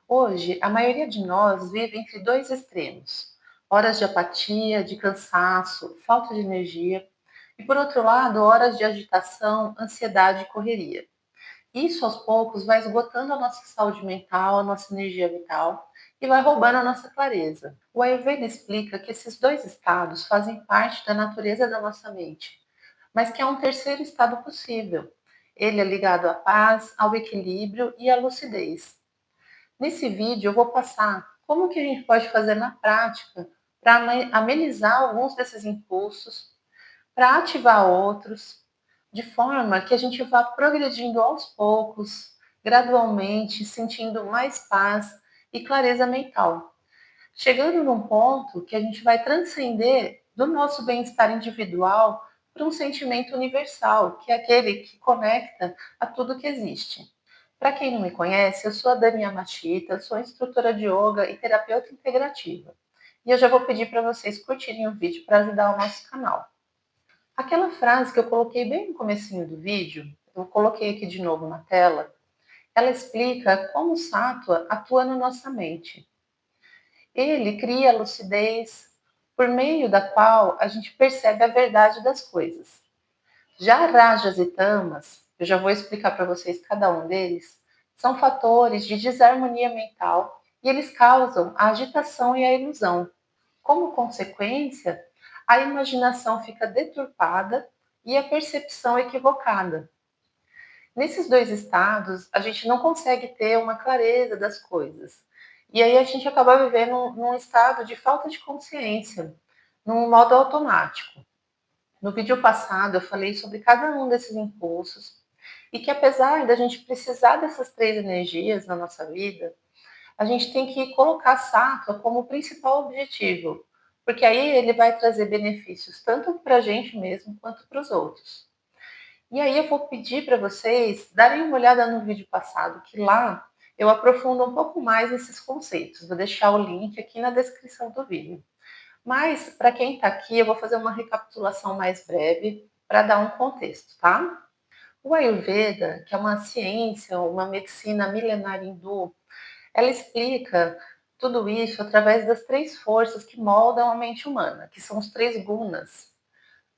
Hoje, a maioria de nós vive entre dois extremos: horas de apatia, de cansaço, falta de energia, e por outro lado, horas de agitação, ansiedade e correria. Isso aos poucos vai esgotando a nossa saúde mental, a nossa energia vital e vai roubando a nossa clareza. O Ayurveda explica que esses dois estados fazem parte da natureza da nossa mente, mas que há um terceiro estado possível. Ele é ligado à paz, ao equilíbrio e à lucidez. Nesse vídeo eu vou passar como que a gente pode fazer na prática para amenizar alguns desses impulsos, para ativar outros, de forma que a gente vá progredindo aos poucos, gradualmente, sentindo mais paz e clareza mental, chegando num ponto que a gente vai transcender do nosso bem-estar individual para um sentimento universal, que é aquele que conecta a tudo que existe. Para quem não me conhece, eu sou a Dani Yamashita, sou instrutora de yoga e terapeuta integrativa. E eu já vou pedir para vocês curtirem o vídeo para ajudar o nosso canal. Aquela frase que eu coloquei bem no comecinho do vídeo, eu coloquei aqui de novo na tela, ela explica como o Sattva atua na nossa mente. Ele cria a lucidez por meio da qual a gente percebe a verdade das coisas. Já rajas e tamas, eu já vou explicar para vocês cada um deles, são fatores de desarmonia mental e eles causam a agitação e a ilusão. Como consequência, a imaginação fica deturpada e a percepção equivocada. Nesses dois estados, a gente não consegue ter uma clareza das coisas. E aí a gente acaba vivendo num estado de falta de consciência, num modo automático. No vídeo passado, eu falei sobre cada um desses impulsos e que apesar da gente precisar dessas três energias na nossa vida, a gente tem que colocar Sattva como principal objetivo, porque aí ele vai trazer benefícios tanto para a gente mesmo quanto para os outros. E aí eu vou pedir para vocês darem uma olhada no vídeo passado, que lá eu aprofundo um pouco mais esses conceitos. Vou deixar o link aqui na descrição do vídeo. Mas, para quem está aqui, eu vou fazer uma recapitulação mais breve para dar um contexto, tá? O Ayurveda, que é uma ciência, uma medicina milenar hindu, ela explica tudo isso através das três forças que moldam a mente humana, que são os três gunas.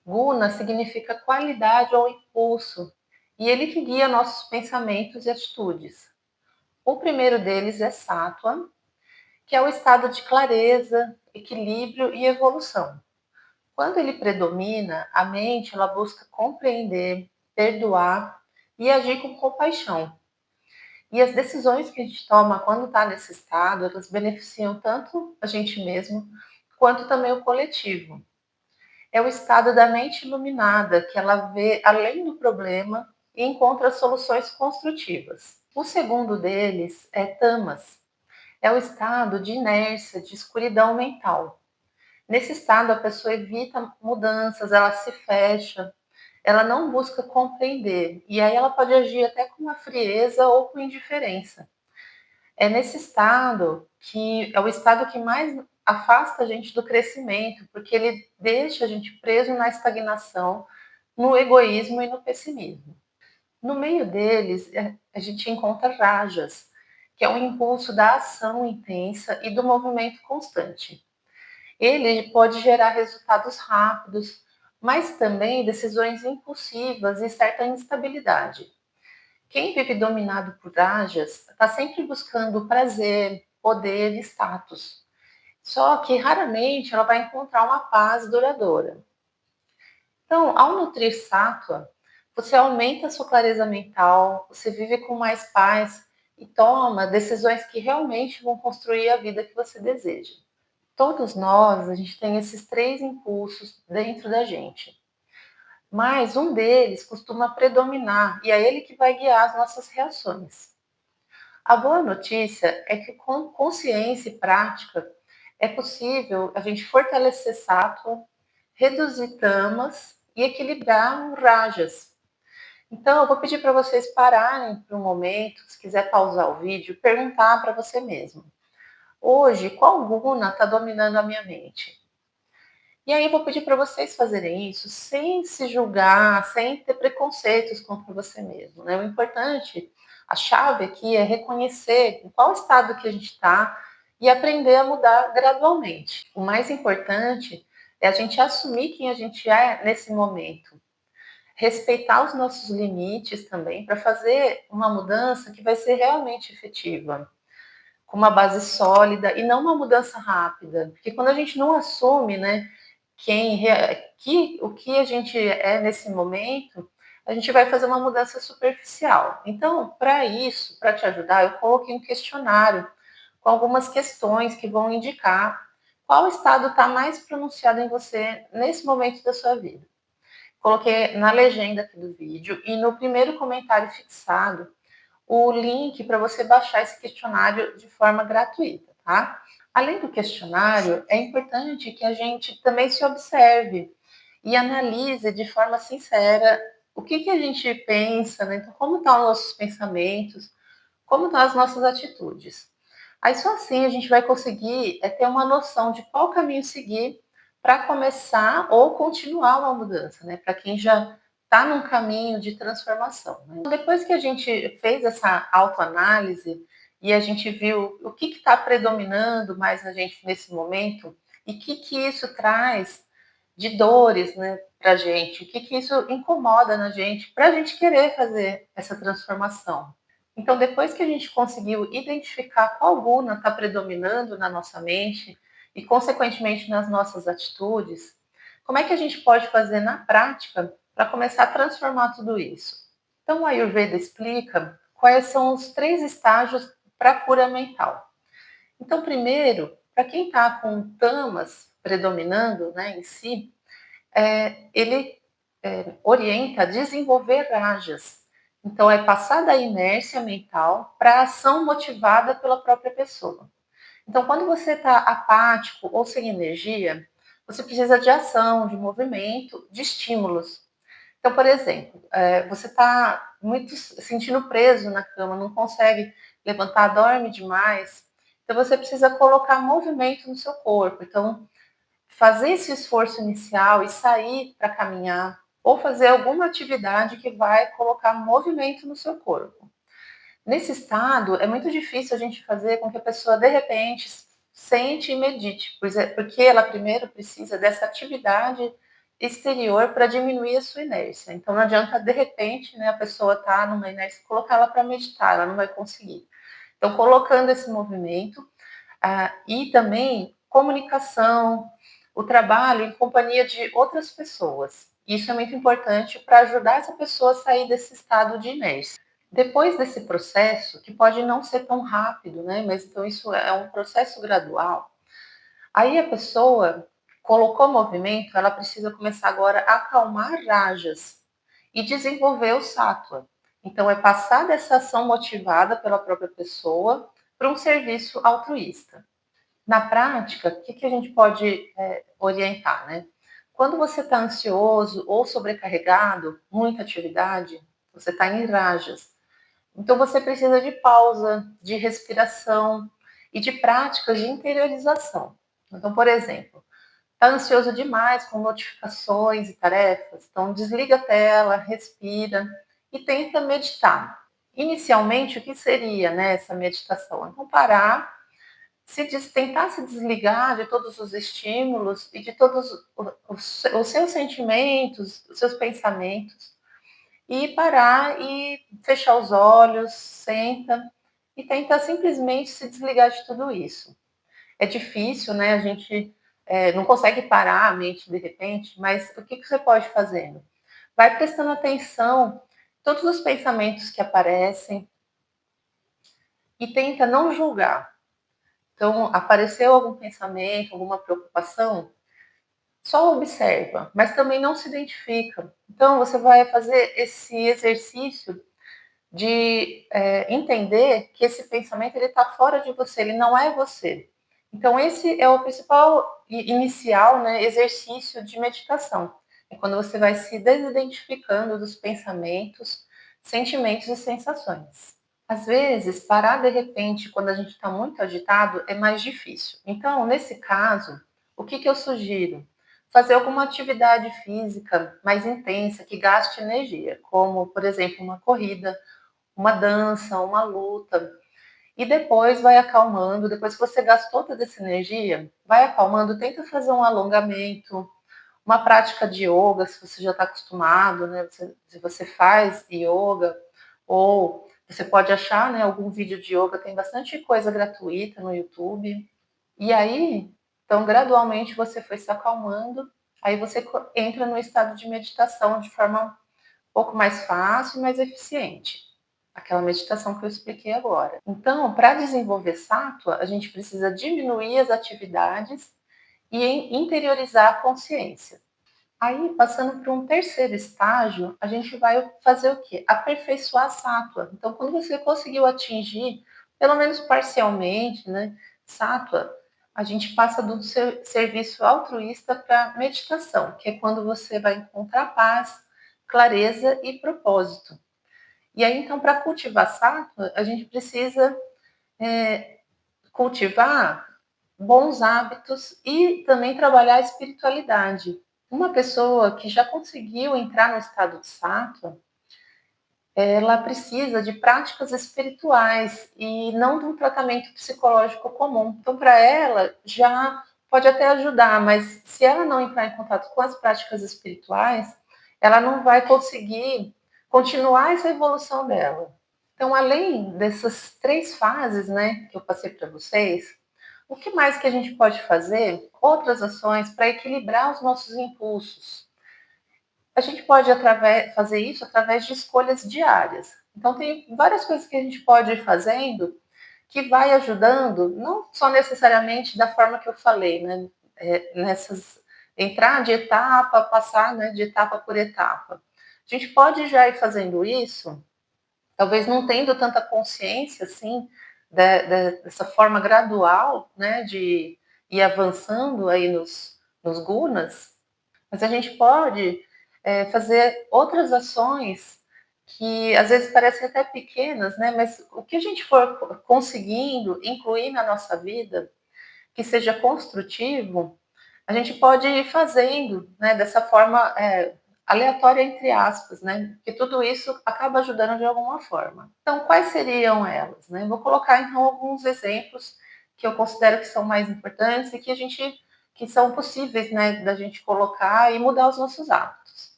Guna significa qualidade ou impulso, e ele que guia nossos pensamentos e atitudes. O primeiro deles é Sattva, que é o estado de clareza, equilíbrio e evolução. Quando ele predomina, a mente ela busca compreender, perdoar e agir com compaixão. E as decisões que a gente toma quando está nesse estado, elas beneficiam tanto a gente mesmo quanto também o coletivo. É o estado da mente iluminada, que ela vê além do problema e encontra soluções construtivas. O segundo deles é tamas, é o estado de inércia, de escuridão mental. Nesse estado, a pessoa evita mudanças, ela se fecha, ela não busca compreender, e aí ela pode agir até com uma frieza ou com indiferença. É nesse estado que é o estado que mais afasta a gente do crescimento, porque ele deixa a gente preso na estagnação, no egoísmo e no pessimismo. No meio deles, a gente encontra rajas, que é o impulso da ação intensa e do movimento constante. Ele pode gerar resultados rápidos, mas também decisões impulsivas e certa instabilidade. Quem vive dominado por rajas está sempre buscando prazer, poder e status. Só que raramente ela vai encontrar uma paz duradoura. Então, ao nutrir sattva, você aumenta a sua clareza mental, você vive com mais paz e toma decisões que realmente vão construir a vida que você deseja. Todos nós, a gente tem esses três impulsos dentro da gente, mas um deles costuma predominar e é ele que vai guiar as nossas reações. A boa notícia é que com consciência e prática é possível a gente fortalecer sattva, reduzir tamas e equilibrar rajas. Então, eu vou pedir para vocês pararem por um momento, se quiser pausar o vídeo, perguntar para você mesmo. Hoje, qual guna está dominando a minha mente? E aí eu vou pedir para vocês fazerem isso sem se julgar, sem ter preconceitos contra você mesmo, né. O importante, a chave aqui é reconhecer em qual estado que a gente está e aprender a mudar gradualmente. O mais importante é a gente assumir quem a gente é nesse momento, respeitar os nossos limites também para fazer uma mudança que vai ser realmente efetiva, com uma base sólida e não uma mudança rápida, porque quando a gente não assume, né, o que a gente é nesse momento, a gente vai fazer uma mudança superficial. Então, para isso, para te ajudar, eu coloquei um questionário com algumas questões que vão indicar qual estado está mais pronunciado em você nesse momento da sua vida. Coloquei na legenda aqui do vídeo e no primeiro comentário fixado o link para você baixar esse questionário de forma gratuita, tá? Além do questionário, é importante que a gente também se observe e analise de forma sincera o que a gente pensa, né? Então, como estão os nossos pensamentos, como estão as nossas atitudes. Aí só assim a gente vai conseguir ter uma noção de qual caminho seguir para começar ou continuar uma mudança, né? Para quem já está num caminho de transformação. Né? Depois que a gente fez essa autoanálise e a gente viu o que está predominando mais na gente nesse momento e o que isso traz de dores, né, para a gente, o que isso incomoda na gente, para a gente querer fazer essa transformação. Então, depois que a gente conseguiu identificar qual guna está predominando na nossa mente e, consequentemente, nas nossas atitudes, como é que a gente pode fazer na prática para começar a transformar tudo isso? Então, o Ayurveda explica quais são os 3 estágios para a cura mental. Então, primeiro, para quem está com tamas predominando, né, em si, ele orienta a desenvolver rajas. Então, é passar da inércia mental para a ação motivada pela própria pessoa. Então, quando você está apático ou sem energia, você precisa de ação, de movimento, de estímulos. Então, por exemplo, você está muito sentindo preso na cama, não consegue levantar, dorme demais. Então, você precisa colocar movimento no seu corpo. Então, fazer esse esforço inicial e sair para caminhar ou fazer alguma atividade que vai colocar movimento no seu corpo. Nesse estado, é muito difícil a gente fazer com que a pessoa, de repente, sente e medite, porque ela primeiro precisa dessa atividade exterior para diminuir a sua inércia. Então, não adianta, de repente, né, a pessoa estar numa inércia e colocar ela para meditar, ela não vai conseguir. Então, colocando esse movimento, e também comunicação, o trabalho em companhia de outras pessoas. Isso é muito importante para ajudar essa pessoa a sair desse estado de inércia. Depois desse processo, que pode não ser tão rápido, né? Mas então isso é um processo gradual. Aí a pessoa colocou movimento, ela precisa começar agora a acalmar rajas e desenvolver o sattva. Então é passar dessa ação motivada pela própria pessoa para um serviço altruísta. Na prática, o que a gente pode orientar, né? Quando você está ansioso ou sobrecarregado, muita atividade, você está em rajas. Então você precisa de pausa, de respiração e de práticas de interiorização. Então, por exemplo, está ansioso demais com notificações e tarefas, então desliga a tela, respira e tenta meditar. Inicialmente, o que seria, né, essa meditação? Então, parar, tentar se desligar de todos os estímulos e de todos os seus sentimentos, os seus pensamentos, e parar e fechar os olhos, senta e tenta simplesmente se desligar de tudo isso. É difícil, né? A gente não consegue parar a mente de repente, mas o que você pode fazer? Vai prestando atenção em todos os pensamentos que aparecem e tenta não julgar. Então, apareceu algum pensamento, alguma preocupação, só observa, mas também não se identifica. Então, você vai fazer esse exercício de entender que esse pensamento ele está fora de você, ele não é você. Então, esse é o principal inicial, né, exercício de meditação. É quando você vai se desidentificando dos pensamentos, sentimentos e sensações. Às vezes, parar de repente, quando a gente está muito agitado, é mais difícil. Então, nesse caso, o que eu sugiro? fazer alguma atividade física mais intensa que gaste energia, como, por exemplo, uma corrida, uma dança, uma luta. E depois vai acalmando, depois que você gastou toda essa energia, vai acalmando, tenta fazer um alongamento, uma prática de yoga, se você já está acostumado, né? Se você faz yoga, ou você pode achar, né, algum vídeo de yoga, tem bastante coisa gratuita no YouTube. E aí, então, gradualmente você foi se acalmando, aí você entra no estado de meditação de forma um pouco mais fácil e mais eficiente. Aquela meditação que eu expliquei agora. Então, para desenvolver sátua, a gente precisa diminuir as atividades e interiorizar a consciência. Aí, passando para um terceiro estágio, a gente vai fazer o quê? Aperfeiçoar a sátua. Então, quando você conseguiu atingir, pelo menos parcialmente, né, sátua, a gente passa do serviço altruísta para meditação, que é quando você vai encontrar paz, clareza e propósito. E aí, então, para cultivar sátua, a gente precisa cultivar bons hábitos e também trabalhar a espiritualidade. Uma pessoa que já conseguiu entrar no estado de sattva, ela precisa de práticas espirituais e não de um tratamento psicológico comum. Então, para ela, já pode até ajudar, mas se ela não entrar em contato com as práticas espirituais, ela não vai conseguir continuar essa evolução dela. Então, além dessas três fases, né, que eu passei para vocês, o que mais que a gente pode fazer? Outras ações para equilibrar os nossos impulsos. A gente pode fazer isso através de escolhas diárias. Então, tem várias coisas que a gente pode ir fazendo que vai ajudando, não só necessariamente da forma que eu falei, né? Nessas entrar de etapa, passar, né, de etapa por etapa. A gente pode já ir fazendo isso, talvez não tendo tanta consciência assim dessa forma gradual, né, de ir avançando aí nos gunas, mas a gente pode fazer outras ações que às vezes parecem até pequenas, né? Mas o que a gente for conseguindo incluir na nossa vida, que seja construtivo, a gente pode ir fazendo, né? Dessa forma aleatória entre aspas, né? Porque tudo isso acaba ajudando de alguma forma. Então, quais seriam elas, né? Vou colocar então alguns exemplos que eu considero que são mais importantes e que são possíveis, né, da gente colocar e mudar os nossos hábitos.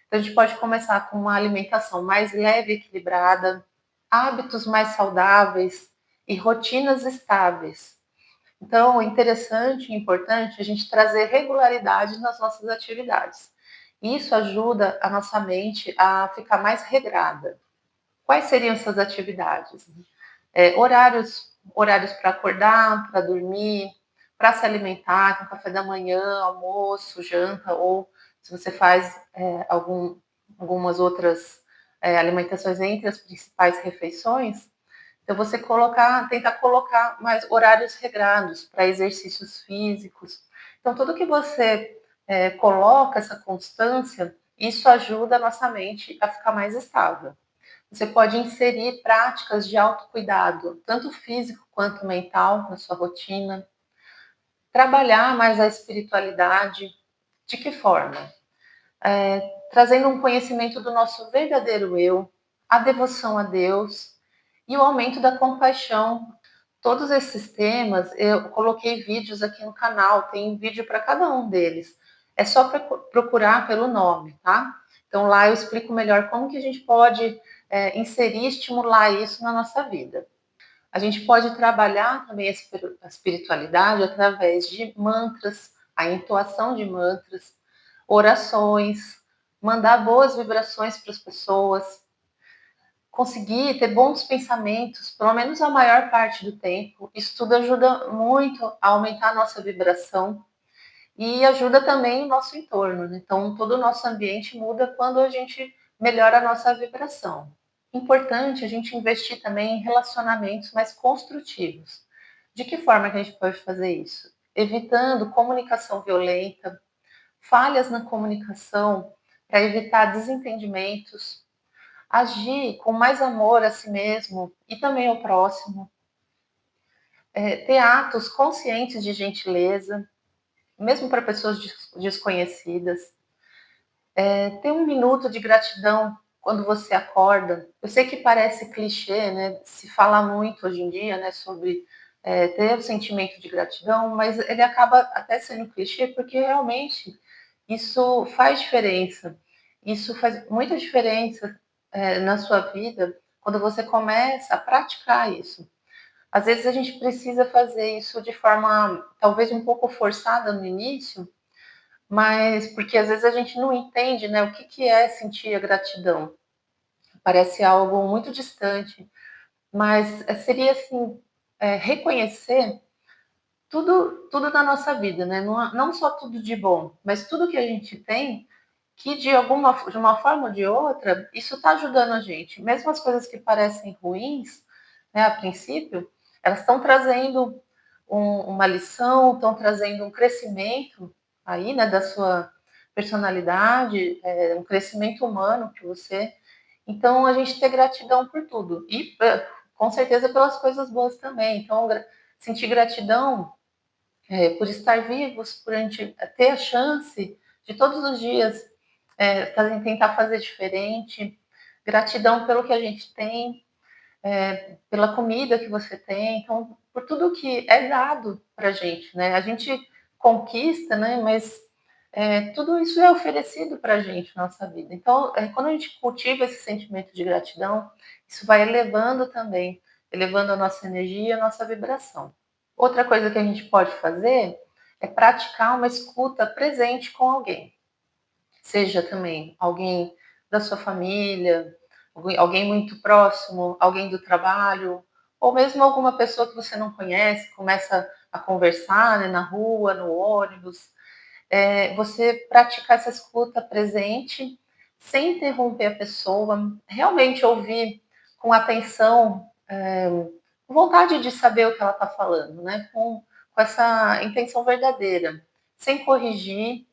Então, a gente pode começar com uma alimentação mais leve e equilibrada, hábitos mais saudáveis e rotinas estáveis. Então, é interessante e importante a gente trazer regularidade nas nossas atividades. Isso ajuda a nossa mente a ficar mais regrada. Quais seriam essas atividades? Horários para acordar, para dormir, para se alimentar, com café da manhã, almoço, janta, ou se você faz algumas outras alimentações entre as principais refeições, então você tentar colocar mais horários regrados para exercícios físicos. Então, tudo que você coloca essa constância, isso ajuda a nossa mente a ficar mais estável. Você pode inserir práticas de autocuidado, tanto físico quanto mental, na sua rotina. Trabalhar mais a espiritualidade. De que forma? Trazendo um conhecimento do nosso verdadeiro eu, a devoção a Deus e o aumento da compaixão. Todos esses temas, eu coloquei vídeos aqui no canal, tem vídeo para cada um deles. É só procurar pelo nome, tá? Então lá eu explico melhor como que a gente pode inserir e estimular isso na nossa vida. A gente pode trabalhar também a espiritualidade através de mantras, a entoação de mantras, orações, mandar boas vibrações para as pessoas, conseguir ter bons pensamentos, pelo menos a maior parte do tempo. Isso tudo ajuda muito a aumentar a nossa vibração e ajuda também o nosso entorno, né? Então, todo o nosso ambiente muda quando a gente melhora a nossa vibração. Importante a gente investir também em relacionamentos mais construtivos. De que forma que a gente pode fazer isso? Evitando comunicação violenta, falhas na comunicação, para evitar desentendimentos, agir com mais amor a si mesmo e também ao próximo, ter atos conscientes de gentileza, mesmo para pessoas desconhecidas. Ter um minuto de gratidão quando você acorda. Eu sei que parece clichê, né? Se fala muito hoje em dia, né, sobre ter o sentimento de gratidão, mas ele acaba até sendo clichê porque realmente isso faz diferença. Isso faz muita diferença na sua vida quando você começa a praticar isso. Às vezes a gente precisa fazer isso de forma talvez um pouco forçada no início, mas porque às vezes a gente não entende, né, o que que é sentir a gratidão. Parece algo muito distante, mas seria assim, reconhecer tudo na nossa vida, né? Não só tudo de bom, mas tudo que a gente tem que de uma forma ou de outra, isso está ajudando a gente. Mesmo as coisas que parecem ruins, né, a princípio, elas estão trazendo uma lição, estão trazendo um crescimento aí, né, da sua personalidade, um crescimento humano que você. Então, a gente ter gratidão por tudo. E, com certeza, pelas coisas boas também. Então, sentir gratidão por estar vivos, por a gente ter a chance de todos os dias tentar fazer diferente, gratidão pelo que a gente tem, pela comida que você tem, então por tudo que é dado para a gente, né? A gente conquista, né? Mas tudo isso é oferecido para a gente na nossa vida. Então, quando a gente cultiva esse sentimento de gratidão, isso vai elevando também, elevando a nossa energia, a nossa vibração. Outra coisa que a gente pode fazer é praticar uma escuta presente com alguém. Seja também alguém da sua família, alguém muito próximo, alguém do trabalho, ou mesmo alguma pessoa que você não conhece, começa a conversar, né, na rua, no ônibus. Você praticar essa escuta presente, sem interromper a pessoa, realmente ouvir com atenção, com vontade de saber o que ela está falando, né? Com essa intenção verdadeira, sem corrigir,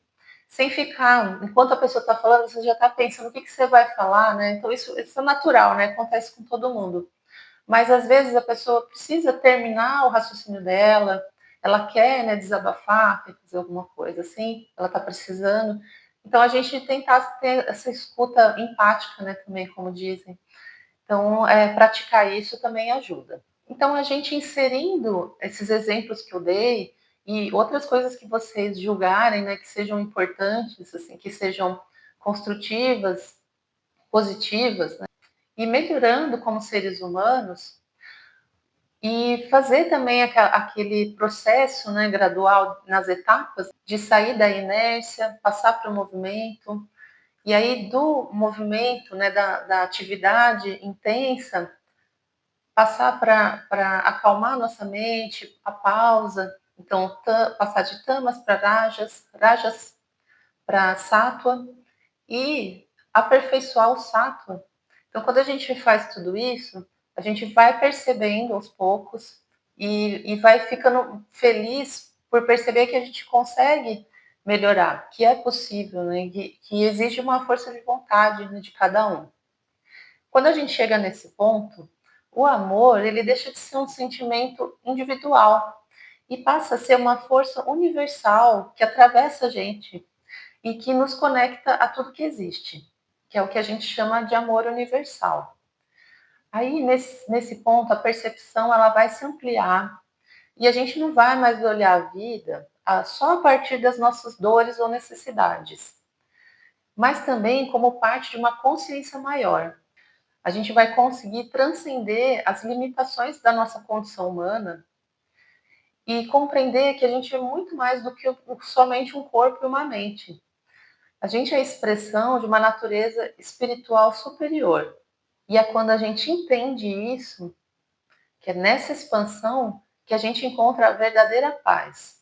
sem ficar, enquanto a pessoa está falando, você já está pensando o que, que você vai falar, né? Então isso é natural, né? Acontece com todo mundo. Mas às vezes a pessoa precisa terminar o raciocínio dela, ela quer, né, desabafar, quer fazer alguma coisa assim, ela está precisando. Então a gente tentar ter essa escuta empática, né, também, como dizem. Então, praticar isso também ajuda. Então, a gente inserindo esses exemplos que eu dei e outras coisas que vocês julgarem, né, que sejam importantes, assim, que sejam construtivas, positivas, né, e melhorando como seres humanos, e fazer também aquele processo, né, gradual nas etapas de sair da inércia, passar para o movimento, e aí do movimento, né, da atividade intensa, passar para acalmar nossa mente, a pausa. Então, passar de tamas para rajas, rajas para sattva e aperfeiçoar o sattva. Então, quando a gente faz tudo isso, a gente vai percebendo aos poucos e vai ficando feliz por perceber que a gente consegue melhorar, que é possível, né? Que exige uma força de vontade, né, de cada um. Quando a gente chega nesse ponto, o amor ele deixa de ser um sentimento individual e passa a ser uma força universal que atravessa a gente e que nos conecta a tudo que existe, que é o que a gente chama de amor universal. Aí, nesse ponto, a percepção ela vai se ampliar e a gente não vai mais olhar a vida só a partir das nossas dores ou necessidades, mas também como parte de uma consciência maior. A gente vai conseguir transcender as limitações da nossa condição humana e compreender que a gente é muito mais do que somente um corpo e uma mente. A gente é a expressão de uma natureza espiritual superior. E é quando a gente entende isso, que é nessa expansão, que a gente encontra a verdadeira paz.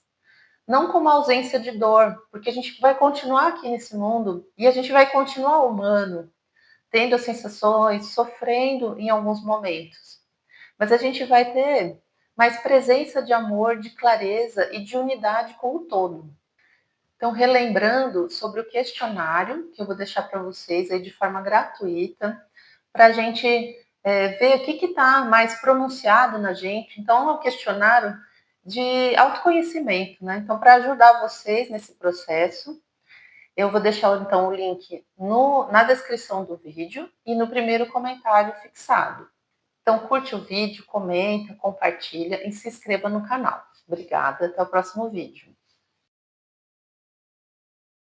Não como ausência de dor, porque a gente vai continuar aqui nesse mundo e a gente vai continuar humano, tendo as sensações, sofrendo em alguns momentos. Mas a gente vai ter mais presença de amor, de clareza e de unidade com o todo. Então, relembrando sobre o questionário, que eu vou deixar para vocês aí de forma gratuita, para a gente ver o que está mais pronunciado na gente. Então, é um questionário de autoconhecimento, né. Então para ajudar vocês nesse processo, eu vou deixar então o link na descrição do vídeo e no primeiro comentário fixado. Então curte o vídeo, comenta, compartilha e se inscreva no canal. Obrigada, até o próximo vídeo.